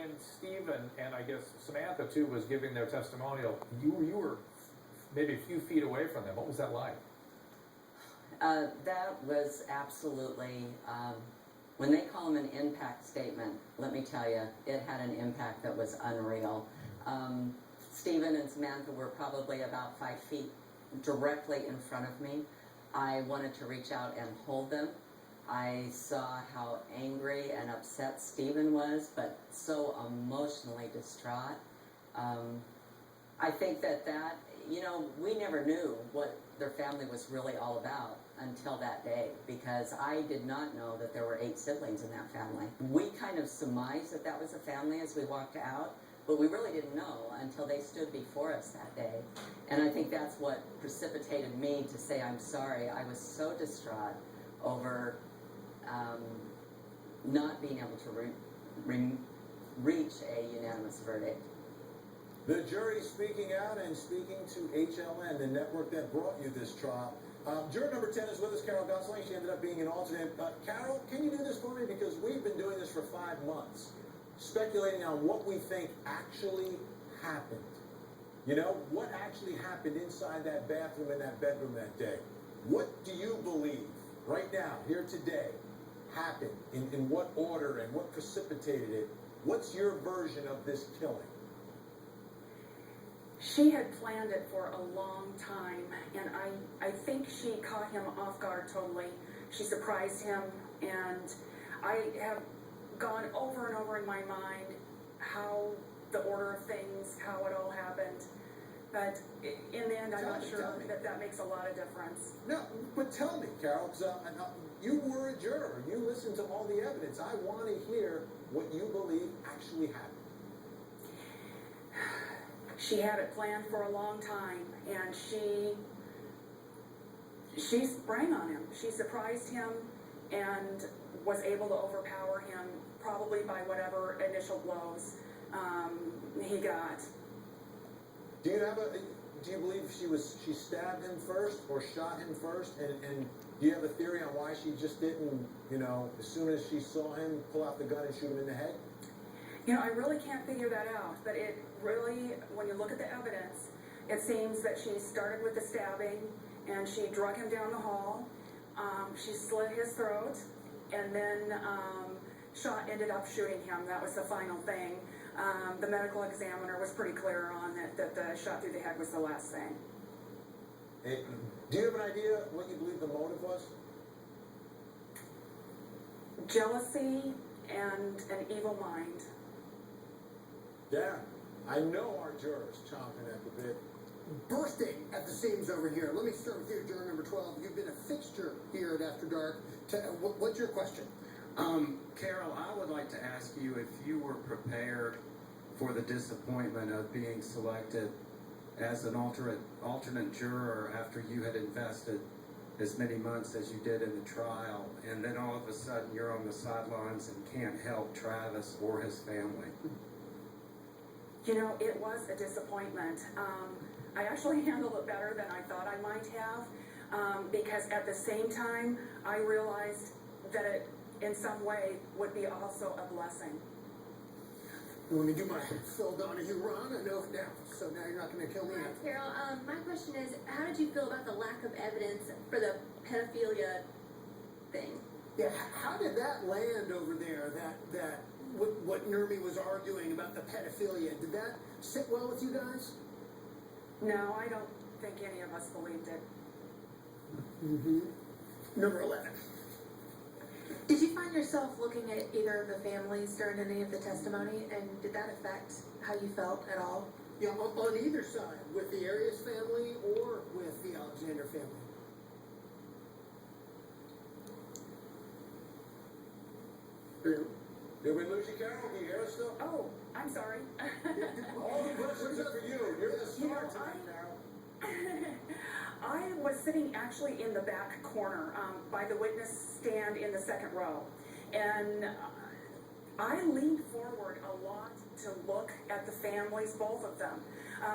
when Stephen and I guess Samantha too was giving their testimonial, you were maybe a few feet away from them. What was that like? That was absolutely, when they call them an impact statement, let me tell you, it had an impact that was unreal. Stephen and Samantha were probably about 5 feet directly in front of me. I wanted to reach out and hold them. I saw how angry and upset Stephen was, but so emotionally distraught. I think that, you know, we never knew what their family was really all about until that day, because I did not know that there were 8 siblings in that family. We kind of surmised that that was a family as we walked out, but we really didn't know until they stood before us that day. And I think that's what precipitated me to say I'm sorry. I was so distraught over not being able to reach a unanimous verdict. The jury speaking out and speaking to HLN, the network that brought you this trial. Juror number 10 is with us, Carol Gosling. She ended up being an alternate. Carol, can you do this for me? Because we've been doing this for 5 months, speculating on what we think actually happened. You know, what actually happened inside that bathroom in that bedroom that day? What do you believe right now, here today, happened? In what order and what precipitated it? What's your version of this killing? She had planned it for a long time, and I think she caught him off guard totally. She surprised him, and I have gone over and over in my mind how the order of things, how it all happened. But in the end, I'm not sure that makes a lot of difference. No, but tell me, Carol, because you were a juror. You listened to all the evidence. I want to hear what you believe actually happened. She had it planned for a long time, and she sprang on him. She surprised him and was able to overpower him, probably by whatever initial blows he got. Do you believe she stabbed him first or shot him first? And do you have a theory on why she just didn't, you know, as soon as she saw him, pull out the gun and shoot him in the head? You know, I really can't figure that out, but it really, when you look at the evidence, it seems that she started with the stabbing, and she drug him down the hall, she slit his throat, and then ended up shooting him. That was the final thing. The medical examiner was pretty clear on that the shot through the head was the last thing. Hey, do you have an idea what you believe the motive was? Jealousy and an evil mind. Yeah, I know our jurors chomping at the bit. Bursting at the seams over here. Let me start with you, juror number 12. You've been a fixture here at After Dark. What's your question? Carol, I would like to ask you if you were prepared for the disappointment of being selected as an alternate juror after you had invested as many months as you did in the trial, and then all of a sudden you're on the sidelines and can't help Travis or his family. You know, it was a disappointment. I actually handled it better than I thought I might have, because at the same time, I realized that it, in some way, would be also a blessing. Let me do my Phil Donahue run. I know it down, so now you're not going to kill me. Hi, Carol. My question is, how did you feel about the lack of evidence for the pedophilia thing? Yeah, how did that land over there? That what Nermi was arguing about the pedophilia, did that sit well with you guys? No, I don't think any of us believed it. Mm-hmm. Number 11. Did you find yourself looking at either of the families during any of the testimony, and did that affect how you felt at all? Yeah, on either side, with the Arias family or with the Alexander family. Did we lose you, Carol? Do you hear us still? Oh, I'm sorry. All the questions are for you. You're the star tonight, Carol. I was sitting actually in the back corner by the witness stand in the second row, and I leaned forward a lot to look at the families, both of them.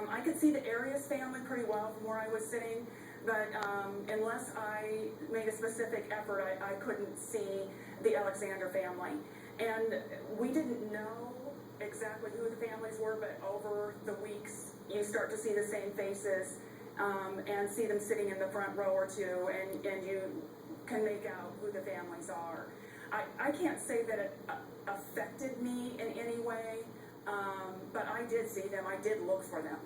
I could see the Arias family pretty well from where I was sitting, but unless I made a specific effort, I couldn't see the Alexander family. And we didn't know exactly who the families were, but over the weeks, you start to see the same faces, and see them sitting in the front row or two, and you can make out who the families are. I can't say that it affected me in any way, but I did see them, I did look for them.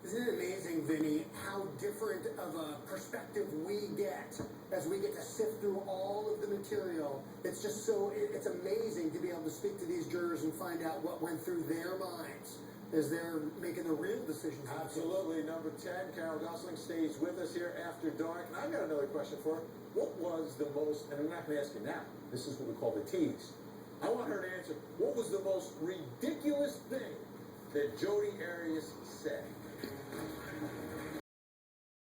Isn't it amazing, Vinny, how different of a perspective we get as we get to sift through all of the material? It's just so, it's amazing to be able to speak to these jurors and find out what went through their minds as they're making the real decisions. Absolutely. Number 10, Carol Gosling stays with us here after dark. And I've got another question for her. What was the most, and I'm not going to ask you now, this is what we call the tease. I want her to answer, what was the most ridiculous thing that Jodi Arias said?